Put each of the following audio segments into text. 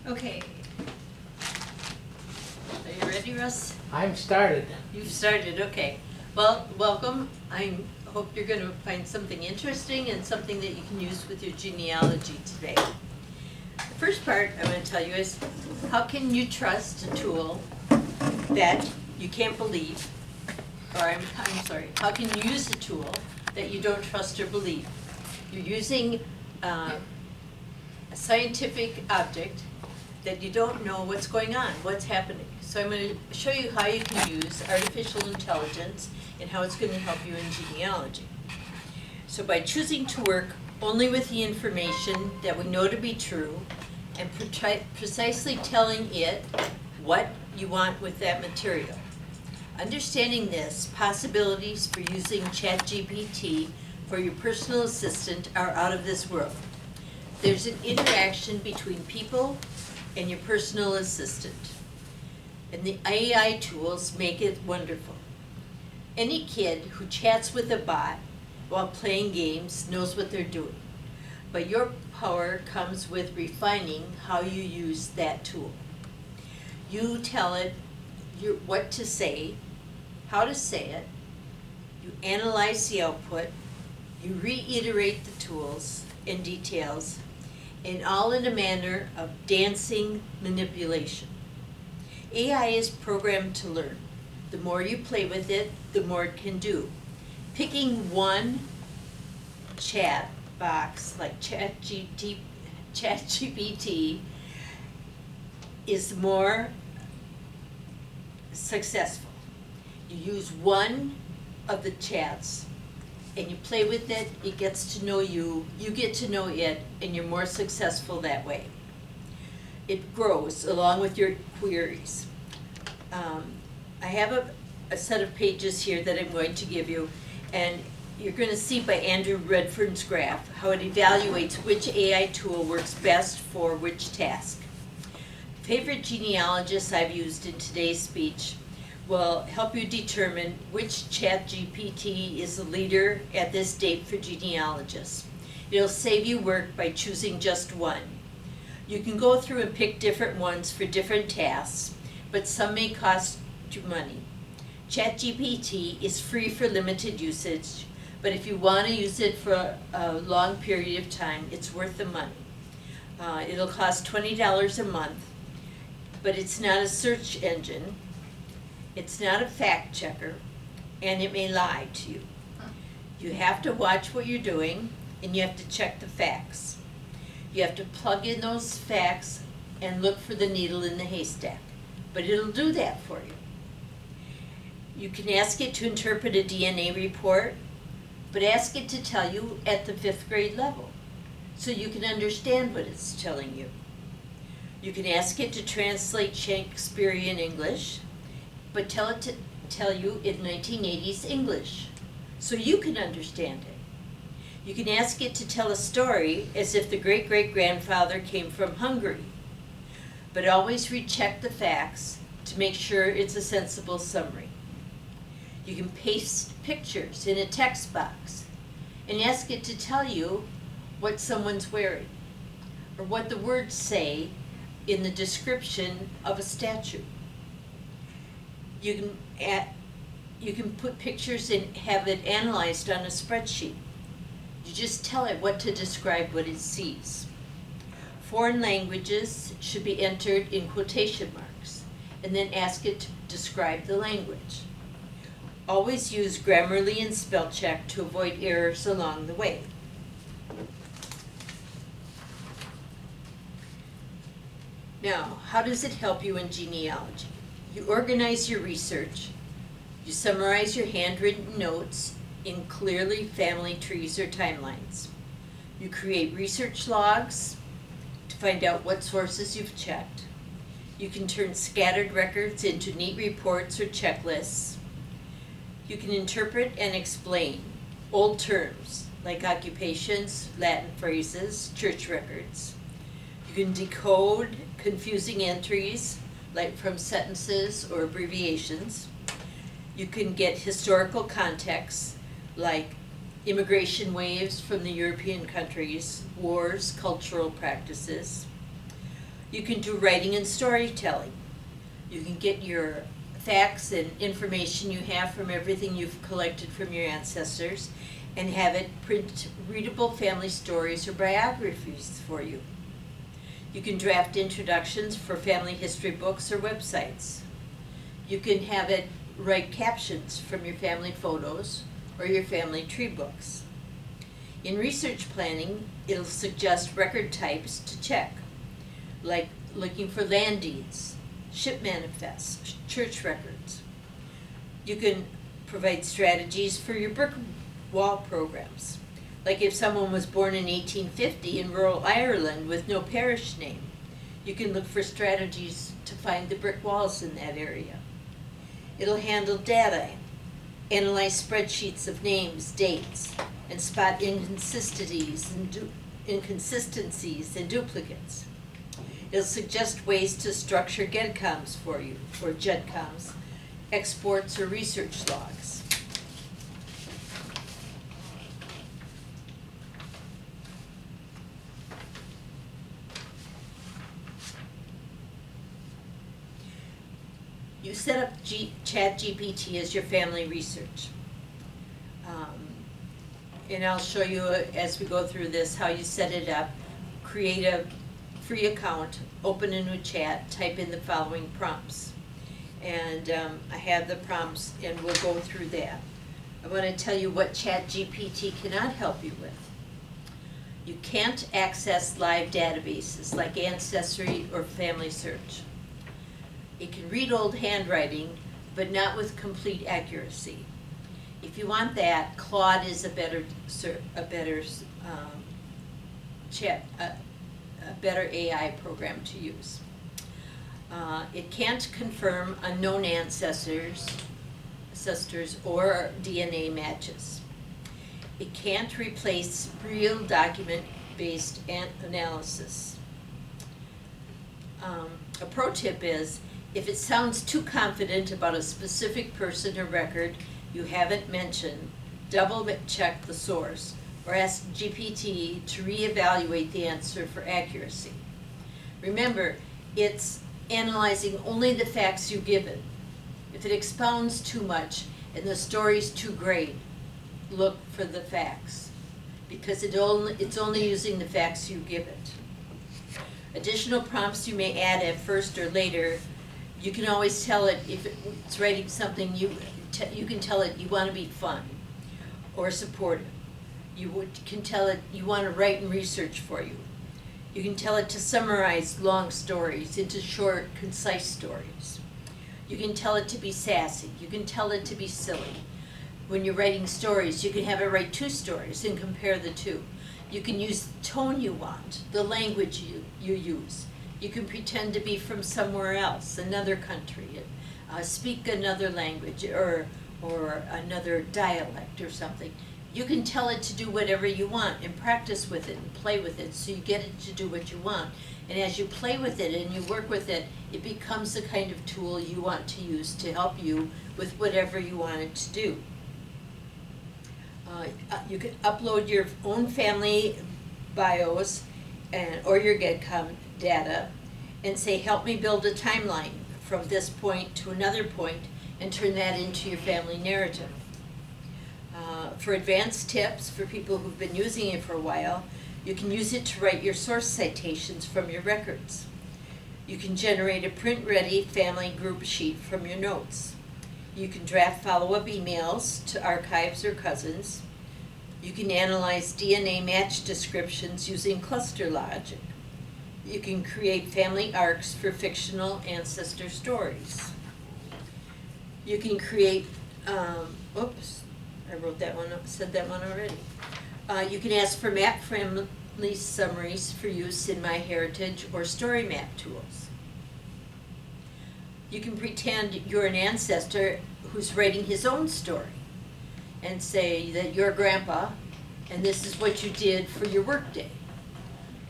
Okay. Are you ready, Russ? I'm started. You've started, okay. Well, welcome. I hope you're going to find something interesting and something that you can use with your genealogy today. The first part I'm going to tell you is, how can you trust a tool that you can't believe, or I'm sorry, how can you use a tool that you don't trust or believe? You're using a scientific object that you don't know what's going on, what's happening. So I'm going to show you how you can use artificial intelligence and how it's going to help you in genealogy. So by choosing to work only with the information that we know to be true and precisely telling it what you want with that material. Understanding this, possibilities for using ChatGPT for your personal assistant are out of this world. There's an interaction between people and your personal assistant. And the AI tools make it wonderful. Any kid who chats with a bot while playing games knows what they're doing. But your power comes with refining how you use that tool. You tell it what to say, how to say it, you analyze the output, you reiterate the tools and details, and all in a manner of dancing manipulation. AI is programmed to learn. The more you play with it, the more it can do. Picking one chat box like ChatGPT is more successful. You use one of the chats and you play with it, it gets to know you, you get to know it, and you're more successful that way. It grows along with your queries. I have a set of pages here that I'm going to give you, and you're going to see by Andrew Redfern's graph how it evaluates which AI tool works best for which task. Favorite genealogists I've used in today's speech will help you determine which ChatGPT is the leader at this date for genealogists. It'll save you work by choosing just one. You can go through and pick different ones for different tasks, but some may cost you money. ChatGPT is free for limited usage, but if you want to use it for a long period of time, it's worth the money. It'll cost $20 a month, but it's not a search engine. It's not a fact checker, and it may lie to you. You have to watch what you're doing, and you have to check the facts. You have to plug in those facts and look for the needle in the haystack, but it'll do that for you. You can ask it to interpret a DNA report, but ask it to tell you at the 5th grade level, so you can understand what it's telling you. You can ask it to translate Shakespearean English, but tell it to tell you in 1980s English, so you can understand it. You can ask it to tell a story as if the great-great-grandfather came from Hungary, but always recheck the facts to make sure it's a sensible summary. You can paste pictures in a text box and ask it to tell you what someone's wearing or what the words say in the description of a statue. You can put pictures and have it analyzed on a spreadsheet. You just tell it what to describe what it sees. Foreign languages should be entered in quotation marks, and then ask it to describe the language. Always use Grammarly and spell check to avoid errors along the way. Now, how does it help you in genealogy? You organize your research. You summarize your handwritten notes in clearly family trees or timelines. You create research logs to find out what sources you've checked. You can turn scattered records into neat reports or checklists. You can interpret and explain old terms like occupations, Latin phrases, church records. You can decode confusing entries like from sentences or abbreviations. You can get historical context like immigration waves from the European countries, wars, cultural practices. You can do writing and storytelling. You can get your facts and information you have from everything you've collected from your ancestors and have it print readable family stories or biographies for you. You can draft introductions for family history books or websites. You can have it write captions from your family photos or your family tree books. In research planning, it'll suggest record types to check, like looking for land deeds, ship manifests, church records. You can provide strategies for your brick wall programs, like if someone was born in 1850 in rural Ireland with no parish name, you can look for strategies to find the brick walls in that area. It'll handle data, analyze spreadsheets of names, dates, and spot inconsistencies and duplicates. It'll suggest ways to structure GEDCOMs for you, or GEDCOMs, exports or research logs. You set up ChatGPT as your family research. And I'll show you as we go through this how you set it up. Create a free account, open a new chat, type in the following prompts. And I have the prompts and we'll go through that. I want to tell you what ChatGPT cannot help you with. You can't access live databases like Ancestry or Family Search. It can read old handwriting, but not with complete accuracy. If you want that, Claude is a better AI program to use. It can't confirm unknown ancestors or DNA matches. It can't replace real document-based analysis. A pro tip is, if it sounds too confident about a specific person or record you haven't mentioned, double check the source or ask GPT to reevaluate the answer for accuracy. Remember, it's analyzing only the facts you give it. If it expounds too much and the story's too great, look for the facts, because it's only using the facts you give it. Additional prompts you may add at first or later. You can always tell it, if it's writing something, you can tell it you want to be fun or supportive. You can tell it you want to write and research for you. You can tell it to summarize long stories into short, concise stories. You can tell it to be sassy. You can tell it to be silly. When you're writing stories, you can have it write 2 stories and compare the 2. You can use the tone you want, the language you use. You can pretend to be from somewhere else, another country, speak another language or another dialect or something. You can tell it to do whatever you want and practice with it and play with it so you get it to do what you want. And as you play with it and you work with it, it becomes the kind of tool you want to use to help you with whatever you want it to do. You can upload your own family bios or your GEDCOM data and say, help me build a timeline from this point to another point, and turn that into your family narrative. For advanced tips for people who've been using it for a while, you can use it to write your source citations from your records. You can generate a print-ready family group sheet from your notes. You can draft follow-up emails to archives or cousins. You can analyze DNA match descriptions using cluster logic. You can create family arcs for fictional ancestor stories. You can create, I wrote that one up, said that one already. You can ask for map-friendly summaries for use in MyHeritage or Story Map tools. You can pretend you're an ancestor who's writing his own story and say that you're grandpa and this is what you did for your work day.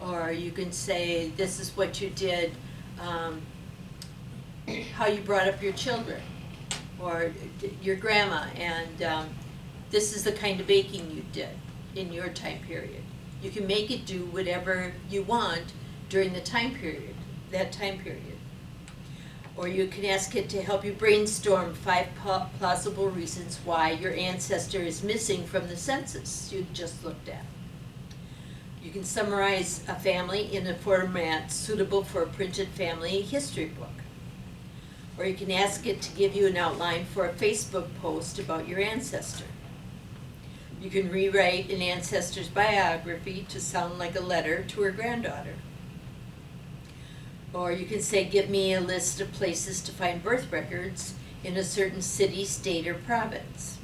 Or you can say this is what you did, how you brought up your children, or your grandma, and this is the kind of baking you did in your time period. You can make it do whatever you want during the time period. that time period. Or you can ask it to help you brainstorm 5 plausible reasons why your ancestor is missing from the census you just looked at. You can summarize a family in a format suitable for a printed family history book. Or you can ask it to give you an outline for a Facebook post about your ancestor. You can rewrite an ancestor's biography to sound like a letter to her granddaughter. Or you can say, give me a list of places to find birth records in a certain city, state, or province.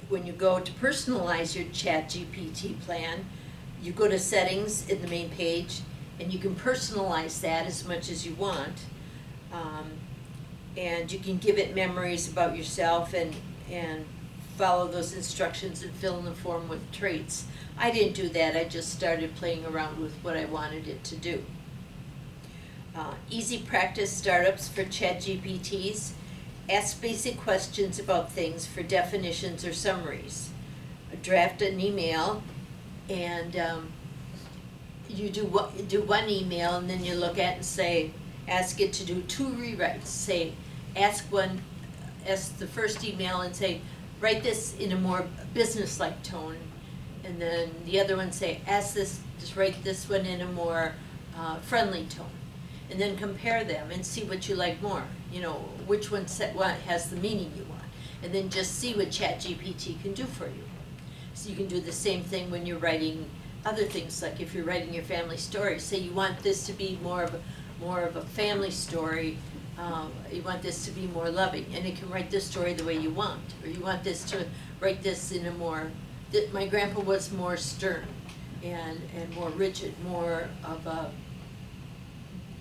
When you go to personalize your ChatGPT plan, you go to settings in the main page, and you can personalize that as much as you want. And you can give it memories about yourself and follow those instructions and fill in the form with traits. I didn't do that, I just started playing around with what I wanted it to do. Easy practice startups for ChatGPTs. Ask basic questions about things for definitions or summaries. Draft an email, and you do one email, and then you look at it and say, ask it to do 2 rewrites. Say, ask the first email and say, write this in a more business-like tone, and then the other one say, just write this one in a more friendly tone, and then compare them and see what you like more. You know, which one has the meaning you want, and then just see what ChatGPT can do for you. So you can do the same thing when you're writing other things, like if you're writing your family story. Say you want this to be more of a family story. You want this to be more loving, and it can write this story the way you want. Or you want this to write this in a more. My grandpa was more stern, and more rigid, more of a.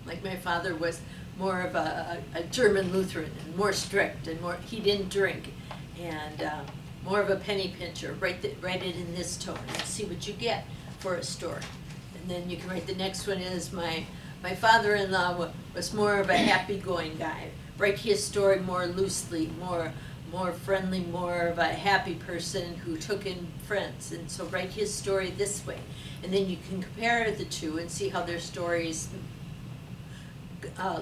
Like my father was more of a German Lutheran, and more strict, and more. He didn't drink, and more of a penny pincher. Write it in this tone and see what you get for a story. And then you can write the next one is my father-in-law was more of a happy-going guy. Write his story more loosely, more friendly, more of a happy person who took in friends. And so write his story this way. And then you can compare the two and see how their stories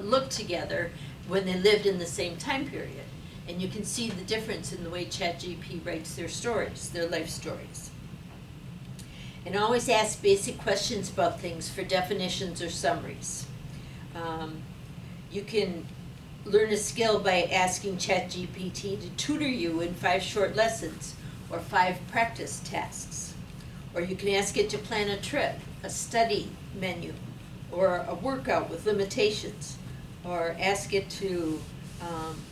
look together when they lived in the same time period. And you can see the difference in the way ChatGPT writes their stories, their life stories. And always ask basic questions about things for definitions or summaries. You can learn a skill by asking ChatGPT to tutor you in 5 short lessons or 5 practice tasks. Or you can ask it to plan a trip, a study menu, or a workout with limitations. Or ask it to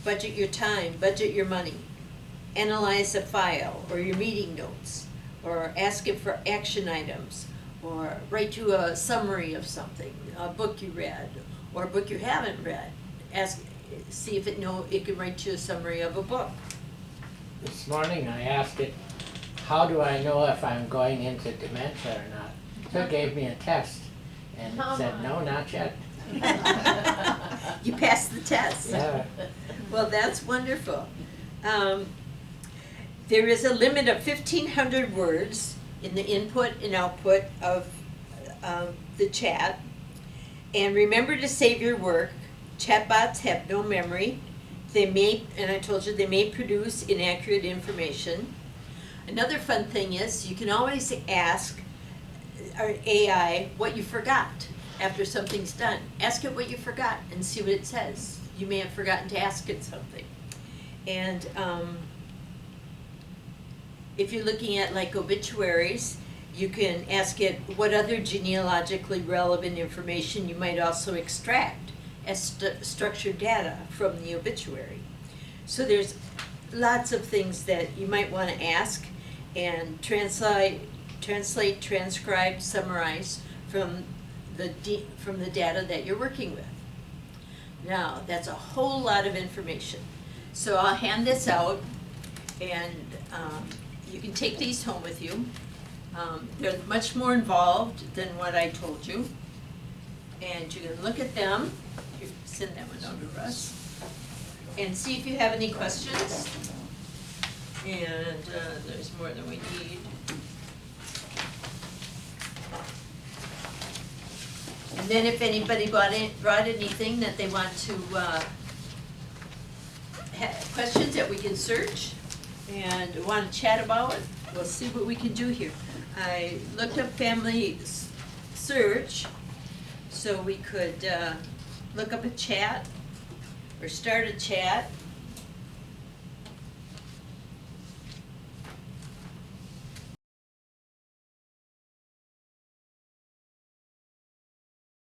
budget your time, budget your money, analyze a file or your meeting notes, or ask it for action items, or write you a summary of something, a book you read, or a book you haven't read. See if it can write you a summary of a book. This morning I asked it, how do I know if I'm going into dementia or not? So it gave me a test, and it said, no, not yet. You passed the test. Yeah. Well, that's wonderful. There is a limit of 1,500 words in the input and output of the chat. And remember to save your work. Chatbots have no memory. And I told you, they may produce inaccurate information. Another fun thing is you can always ask our AI what you forgot after something's done. Ask it what you forgot and see what it says. You may have forgotten to ask it something. And if you're looking at like obituaries, you can ask it what other genealogically relevant information you might also extract as structured data from the obituary. So there's lots of things that you might want to ask and translate, transcribe, summarize from the data that you're working with. Now, that's a whole lot of information. So I'll hand this out, and you can take these home with you. They're much more involved than what I told you. And you can look at them. You send that one over to Russ. And see if you have any questions. And there's more than we need. And then if anybody brought anything that they want to, questions that we can search and want to chat about, we'll see what we can do here. I looked up family search, so we could look up a chat or start a chat